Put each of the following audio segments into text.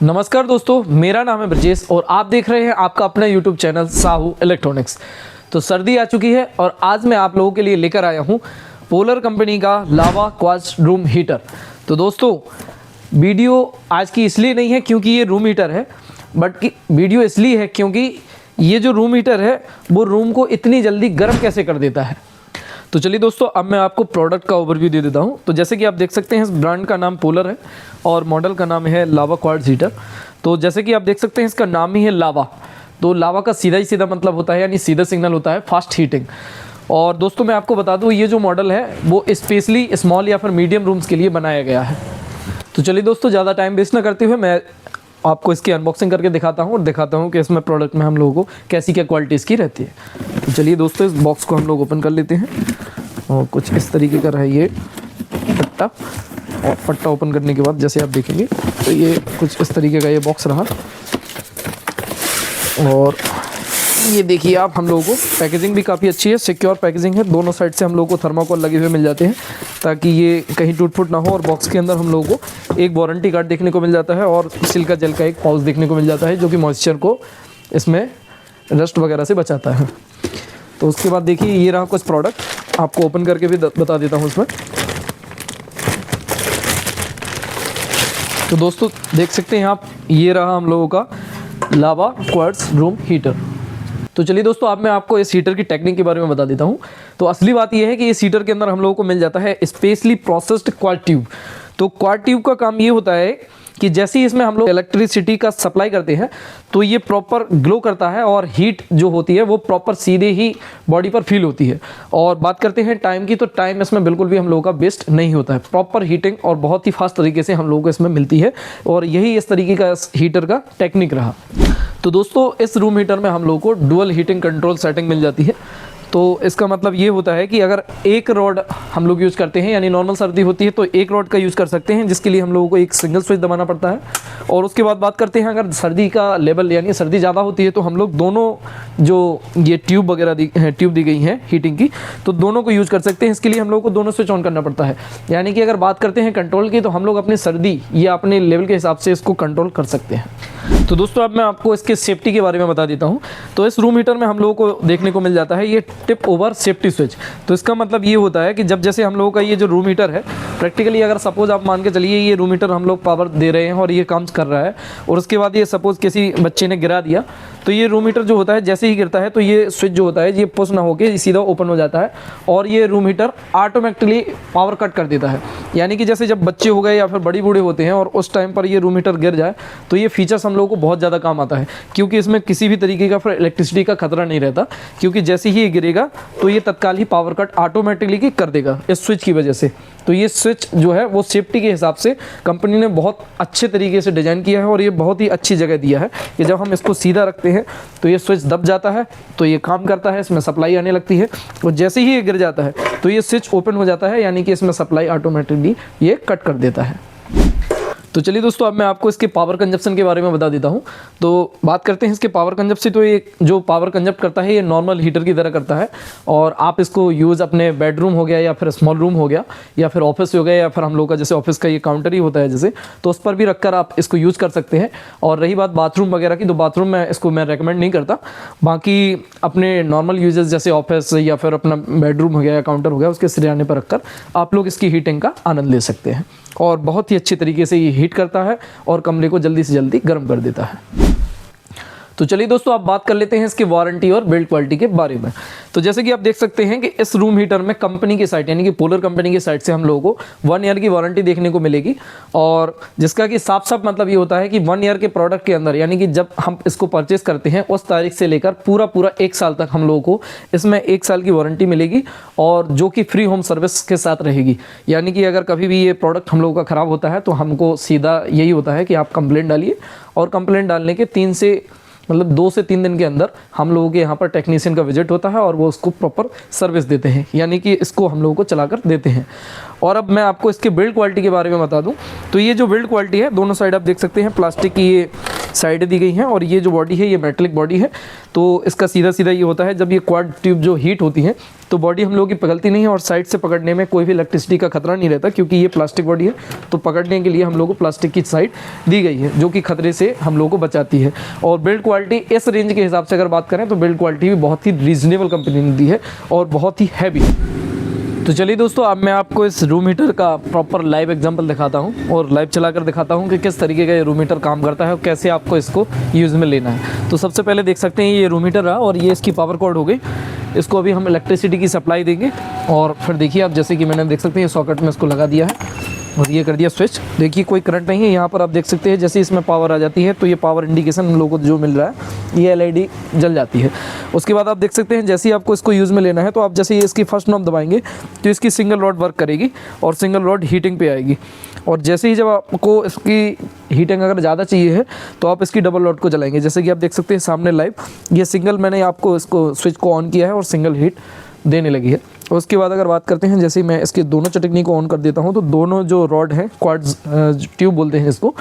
नमस्कार दोस्तों, मेरा नाम है ब्रजेश और आप देख रहे हैं आपका अपना YouTube चैनल साहू इलेक्ट्रॉनिक्स। तो सर्दी आ चुकी है और आज मैं आप लोगों के लिए लेकर आया हूं पोलर कंपनी का लावा क्वार्ट्ज रूम हीटर। तो दोस्तों, वीडियो आज की इसलिए नहीं है क्योंकि ये रूम हीटर है, बट वीडियो इसलिए है क्योंकि ये जो रूम हीटर है वो रूम को इतनी जल्दी गर्म कैसे कर देता है। तो चलिए दोस्तों, अब मैं आपको प्रोडक्ट का ओवरव्यू दे देता हूं। तो जैसे कि आप देख सकते हैं, इस ब्रांड का नाम पोलर है और मॉडल का नाम है लावा क्वार्ट्ज हीटर। तो जैसे कि आप देख सकते हैं, इसका नाम ही है लावा। तो लावा का सीधा ही सीधा मतलब होता है, यानी सीधा सिग्नल होता है फास्ट हीटिंग। और दोस्तों, मैं आपको बता दूं, ये जो मॉडल है वो स्पेशली स्मॉल या फिर मीडियम रूम्स के लिए बनाया गया है। तो चलिए दोस्तों, ज़्यादा टाइम वेस्ट ना करते हुए मैं आपको इसकी अनबॉक्सिंग करके दिखाता हूँ और दिखाता हूँ कि इसमें प्रोडक्ट में हम लोगों को कैसी क्या क्वालिटी इसकी रहती है। तो चलिए दोस्तों, इस बॉक्स को हम लोग ओपन कर लेते हैं और कुछ इस तरीके का है ये पट्टा। और पट्टा ओपन करने के बाद जैसे आप देखेंगे तो ये कुछ इस तरीके का ये बॉक्स रहा। और ये देखिए आप, हम लोगों को पैकेजिंग भी काफ़ी अच्छी है, सिक्योर पैकेजिंग है। दोनों साइड से हम लोगों को थर्माकोल लगे हुए मिल जाते हैं ताकि ये कहीं टूट फूट ना हो। और बॉक्स के अंदर हम लोगों को एक वारंटी कार्ड देखने को मिल जाता है और सिल्का जेल का एक पाउच देखने को मिल जाता है, जो कि मॉइस्चर को इसमें रस्ट वगैरह से बचाता है। तो उसके बाद देखिए, ये रहा कुछ प्रोडक्ट, आपको ओपन करके भी बता देता हूँ इसमें। तो दोस्तों देख सकते हैं आप, ये रहा हम लोगों का लावा क्वार्ट्ज रूम हीटर। तो चलिए दोस्तों, अब मैं आपको इस हीटर की टेक्निक के बारे में बता देता हूँ। तो असली बात यह है कि इस हीटर के अंदर हम लोगों को मिल जाता है स्पेशली प्रोसेस्ड क्वार्ट्ज ट्यूब। तो क्वार्ट्ज ट्यूब का काम ये होता है कि जैसे ही इसमें हम लोग इलेक्ट्रिसिटी का सप्लाई करते हैं तो ये प्रॉपर ग्लो करता है और हीट जो होती है वो प्रॉपर सीधे ही बॉडी पर फील होती है। और बात करते हैं टाइम की, तो टाइम इसमें बिल्कुल भी हम लोगों का वेस्ट नहीं होता है। प्रॉपर हीटिंग और बहुत ही फास्ट तरीके से हम लोगों को इसमें मिलती है और यही इस तरीके का हीटर का टेक्निक रहा। तो दोस्तों, इस रूम हीटर में हम लोगों को डुअल हीटिंग कंट्रोल सेटिंग मिल जाती है। तो इसका मतलब ये होता है कि अगर एक रॉड हम लोग यूज़ करते हैं, यानी नॉर्मल सर्दी होती है तो एक रॉड का यूज़ कर सकते हैं, जिसके लिए हम लोगों को एक सिंगल स्विच दबाना पड़ता है। और उसके बाद बात करते हैं, अगर सर्दी का लेवल यानी सर्दी ज़्यादा होती है तो हम लोग दोनों जो ये ट्यूब वगैरह ट्यूब दी गई हैं हीटिंग की, तो दोनों को यूज़ कर सकते हैं। इसके लिए हम लोग को दोनों स्विच ऑन करना पड़ता है। यानी कि अगर बात करते हैं कंट्रोल की, तो हम लोग अपनी सर्दी या अपने लेवल के हिसाब से इसको कंट्रोल कर सकते हैं। तो दोस्तों, अब मैं आपको इसके सेफ्टी के बारे में बता देता हूँ। तो इस रूम हीटर में हम लोगों को देखने को मिल जाता है ये टिप ओवर सेफ्टी स्विच। तो इसका मतलब ये होता है कि जब जैसे हम लोगों का ये जो रूम हीटर है, प्रैक्टिकली अगर सपोज आप मान के चलिए ये रूम हीटर हम लोग पावर दे रहे हैं और ये काम कर रहा है, और उसके बाद ये सपोज किसी बच्चे ने गिरा दिया, तो ये रूम हीटर जो होता है जैसे ही गिरता है तो ये स्विच जो होता है ये पुश ना होकर सीधा ओपन हो जाता है और ये room heater automatically power cut कर देता है। यानी कि जैसे जब बच्चे हो गए या फिर बड़ी बूढ़े होते हैं और उस टाइम पर ये रूम हीटर गिर जाए तो ये फीचर्स हम लोगों को बहुत ज़्यादा काम आता है, क्योंकि इसमें किसी भी तरीके का फिर इलेक्ट्रिसिटी का खतरा नहीं रहता, क्योंकि जैसे ही ये गिरेगा तो ये तत्काल ही पावर कट ऑटोमेटिकली कर देगा इस स्विच की वजह से। तो ये स्विच जो है वो सेफ्टी के हिसाब से कंपनी ने बहुत अच्छे तरीके से डिज़ाइन किया है और ये बहुत ही अच्छी जगह दिया है कि जब हम इसको सीधा रखते हैं तो ये स्विच दब जाता है, तो ये काम करता है, इसमें सप्लाई आने लगती है, और जैसे ही ये गिर जाता है तो ये स्विच ओपन हो जाता है, यानी कि इसमें सप्लाई ऑटोमेटिकली ये कट कर देता है। तो चलिए दोस्तों, अब मैं आपको इसके पावर कंजप्शन के बारे में बता देता हूँ। तो बात करते हैं इसके पावर कंजप्शन। तो ये जो पावर कंजप्ट करता है ये नॉर्मल हीटर की तरह करता है, और आप इसको यूज़ अपने बेडरूम हो गया या फिर स्मॉल रूम हो गया या फिर ऑफिस हो गया या फिर हम लोग का जैसे ऑफिस का ये काउंटर ही होता है जैसे, तो उस पर भी रखकर आप इसको यूज़ कर सकते हैं। और रही बात बाथरूम वगैरह की, तो बाथरूम में इसको मैं रेकमेंड नहीं करता। बाकी अपने नॉर्मल यूजेस जैसे ऑफिस या फिर अपना बेडरूम हो गया या काउंटर हो गया, उसके सिरहाने पर रखकर आप लोग इसकी हीटिंग का आनंद ले सकते हैं। और बहुत ही अच्छी तरीके से ये हीट करता है और कमरे को जल्दी से जल्दी गर्म कर देता है। तो चलिए दोस्तों, आप बात कर लेते हैं इसकी वारंटी और बिल्ड क्वालिटी के बारे में। तो जैसे कि आप देख सकते हैं कि इस रूम हीटर में कंपनी की साइट यानी कि पोलर कंपनी की साइट से हम लोगों को 1 ईयर की वारंटी देखने को मिलेगी, और जिसका कि साफ साफ मतलब ये होता है कि 1 ईयर के प्रोडक्ट के अंदर, यानी कि जब हम इसको परचेस करते हैं उस तारीख से लेकर पूरा 1 साल तक हम लोगों को इसमें 1 साल की वारंटी मिलेगी, और जो कि फ्री होम सर्विस के साथ रहेगी। यानी कि अगर कभी भी ये प्रोडक्ट हम लोगों का ख़राब होता है तो हमको सीधा यही होता है कि आप कंप्लेंट डालिए, और कंप्लेंट डालने के 2 से 3 दिन के अंदर हम लोगों के यहाँ पर टेक्नीशियन का विजिट होता है और वो उसको प्रॉपर सर्विस देते हैं, यानी कि इसको हम लोगों को चलाकर देते हैं। और अब मैं आपको इसके बिल्ड क्वालिटी के बारे में बता दूं, तो ये जो बिल्ड क्वालिटी है, दोनों साइड आप देख सकते हैं प्लास्टिक की ये साइड दी गई हैं और ये जो बॉडी है ये मेटेलिक बॉडी है। तो इसका सीधा सीधा ये होता है, जब ये क्वाड ट्यूब जो हीट होती है तो बॉडी हम लोगों की पिघलती नहीं है और साइड से पकड़ने में कोई भी इलेक्ट्रिसिटी का खतरा नहीं रहता, क्योंकि ये प्लास्टिक बॉडी है। तो पकड़ने के लिए हम लोगों को प्लास्टिक की साइड दी गई है जो कि खतरे से हम लोगों को बचाती है। और बिल्ड क्वालिटी इस रेंज के हिसाब से अगर बात करें तो बिल्ड क्वालिटी भी बहुत ही रीजनेबल कंपनी ने दी है और बहुत ही हैवी। तो चलिए दोस्तों, अब मैं आपको इस रूम हीटर का प्रॉपर लाइव एग्जांपल दिखाता हूं और लाइव चलाकर दिखाता हूं कि किस तरीके का ये रूम हीटर काम करता है और कैसे आपको इसको यूज़ में लेना है। तो सबसे पहले देख सकते हैं ये रूम हीटर रहा और ये इसकी पावर कॉर्ड हो गई। इसको अभी हम इलेक्ट्रिसिटी की सप्लाई देंगे और फिर देखिए आप, जैसे कि मैंने देख सकते हैं ये सॉकेट में इसको लगा दिया है और ये कर दिया स्विच। देखिए कोई करंट नहीं है यहाँ पर, आप देख सकते हैं जैसे इसमें पावर आ जाती है तो ये पावर इंडिकेशन हम लोगों को जो मिल रहा है ये एलईडी जल जाती है। उसके बाद आप देख सकते हैं जैसे ही आपको इसको यूज़ में लेना है तो आप जैसे ही इसकी फर्स्ट नॉब दबाएंगे तो इसकी सिंगल रॉड वर्क करेगी और सिंगल रॉड हीटिंग पे आएगी। और जैसे ही जब आपको इसकी हीटिंग अगर ज़्यादा चाहिए है तो आप इसकी डबल रॉड को जलाएंगे। जैसे कि आप देख सकते हैं सामने लाइव ये सिंगल मैंने आपको इसको स्विच को ऑन किया है और सिंगल हीट देने लगी है। उसके बाद अगर बात करते हैं, जैसे मैं इसके दोनों चटनी को ऑन कर देता हूं तो दोनों जो रॉड हैं, क्वाड्स ट्यूब बोलते हैं इसको,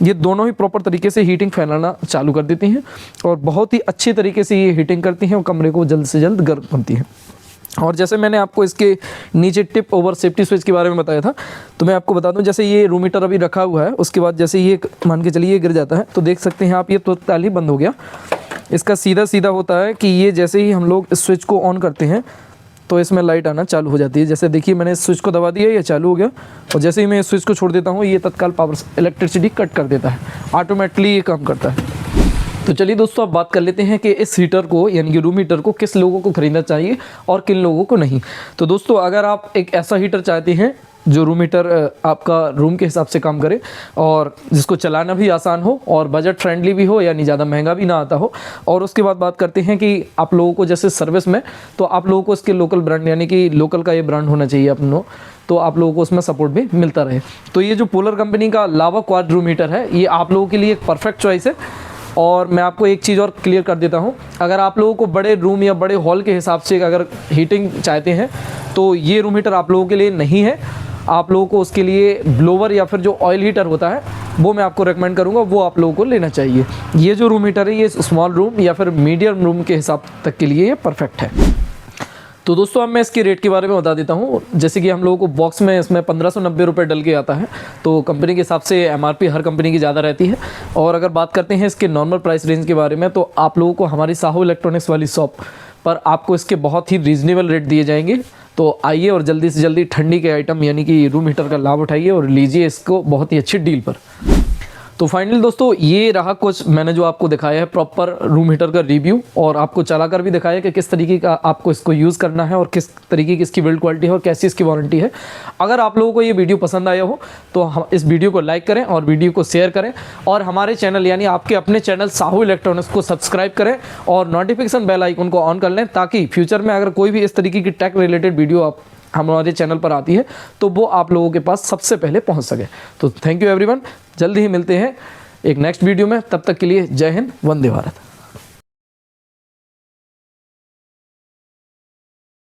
ये दोनों ही प्रॉपर तरीके से हीटिंग फैलाना चालू कर देती हैं और बहुत ही अच्छे तरीके से ये हीटिंग करती हैं और कमरे को जल्द से जल्द गर्म बनती हैं। और जैसे मैंने आपको इसके नीचे टिप ओवर सेफ्टी स्विच के बारे में बताया था, तो मैं आपको बता दूं, जैसे ये रूम हीटर अभी रखा हुआ है, उसके बाद जैसे ये मान के चलिए ये गिर जाता है तो देख सकते हैं आप ये तुरंत ही बंद हो गया। इसका सीधा सीधा होता है कि ये जैसे ही हम लोग इस स्विच को ऑन करते हैं तो इसमें लाइट आना चालू हो जाती है। जैसे देखिए मैंने इस स्विच को दबा दिया, ये चालू हो गया और जैसे ही मैं इस स्विच को छोड़ देता हूँ ये तत्काल पावर इलेक्ट्रिसिटी कट कर देता है, ऑटोमेटिकली ये काम करता है। तो चलिए दोस्तों, अब बात कर लेते हैं कि इस हीटर को यानी कि रूम हीटर को किस लोगों को खरीदना चाहिए और किन लोगों को नहीं। तो दोस्तों, अगर आप एक ऐसा हीटर चाहते हैं जो रूम हीटर आपका रूम के हिसाब से काम करे और जिसको चलाना भी आसान हो और बजट फ्रेंडली भी हो, यानी ज़्यादा महंगा भी ना आता हो, और उसके बाद बात करते हैं कि आप लोगों को जैसे सर्विस में, तो आप लोगों को इसके लोकल ब्रांड यानी कि लोकल का ये ब्रांड होना चाहिए अपनों, तो आप लोगों को उसमें सपोर्ट भी मिलता रहे। तो ये जो पोलर कंपनी का लावा क्वाड रूम हीटर है ये आप लोगों के लिए एक परफेक्ट चॉइस है। और मैं आपको एक चीज़ और क्लियर कर देता हूँ, अगर आप लोगों को बड़े रूम या बड़े हॉल के हिसाब से अगर हीटिंग चाहते हैं तो ये रूम हीटर आप लोगों के लिए नहीं है। आप लोगों को उसके लिए ब्लोवर या फिर जो ऑयल हीटर होता है वो मैं आपको रेकमेंड करूँगा, वो आप लोगों को लेना चाहिए। ये जो रूम हीटर है ये स्मॉल रूम या फिर मीडियम रूम के हिसाब तक के लिए ये परफेक्ट है। तो दोस्तों, अब मैं इसके रेट के बारे में बता देता हूँ। जैसे कि हम लोगों को बॉक्स में इसमें 1590 रुपये डल के आता है, तो कंपनी के हिसाब से एमआरपी हर कंपनी की ज़्यादा रहती है। और अगर बात करते हैं इसके नॉर्मल प्राइस रेंज के बारे में, तो आप लोगों को हमारी साहू इलेक्ट्रॉनिक्स वाली शॉप पर आपको इसके बहुत ही रीज़नेबल रेट दिए जाएंगे। तो आइए और जल्दी से जल्दी ठंडी के आइटम यानी कि रूम हीटर का लाभ उठाइए और लीजिए इसको बहुत ही अच्छी डील पर। तो फाइनली दोस्तों, ये रहा कुछ मैंने जो आपको दिखाया है प्रॉपर रूम हीटर का रिव्यू, और आपको चलाकर भी दिखाया कि किस तरीके का आपको इसको यूज़ करना है और किस तरीके की इसकी बिल्ड क्वालिटी है और कैसी इसकी वारंटी है। अगर आप लोगों को ये वीडियो पसंद आया हो तो हम इस वीडियो को लाइक करें और वीडियो को शेयर करें और हमारे चैनल यानी आपके अपने चैनल साहू इलेक्ट्रॉनिक्स को सब्सक्राइब करें और नोटिफिकेशन बेल आइकन को ऑन कर लें, ताकि फ्यूचर में अगर कोई भी इस तरीके की टेक रिलेटेड वीडियो आप हमारे चैनल पर आती है तो वो आप लोगों के पास सबसे पहले पहुंच सके। तो थैंक यू एवरीवन, जल्दी ही मिलते हैं एक नेक्स्ट वीडियो में। तब तक के लिए जय हिंद, वंदे भारत।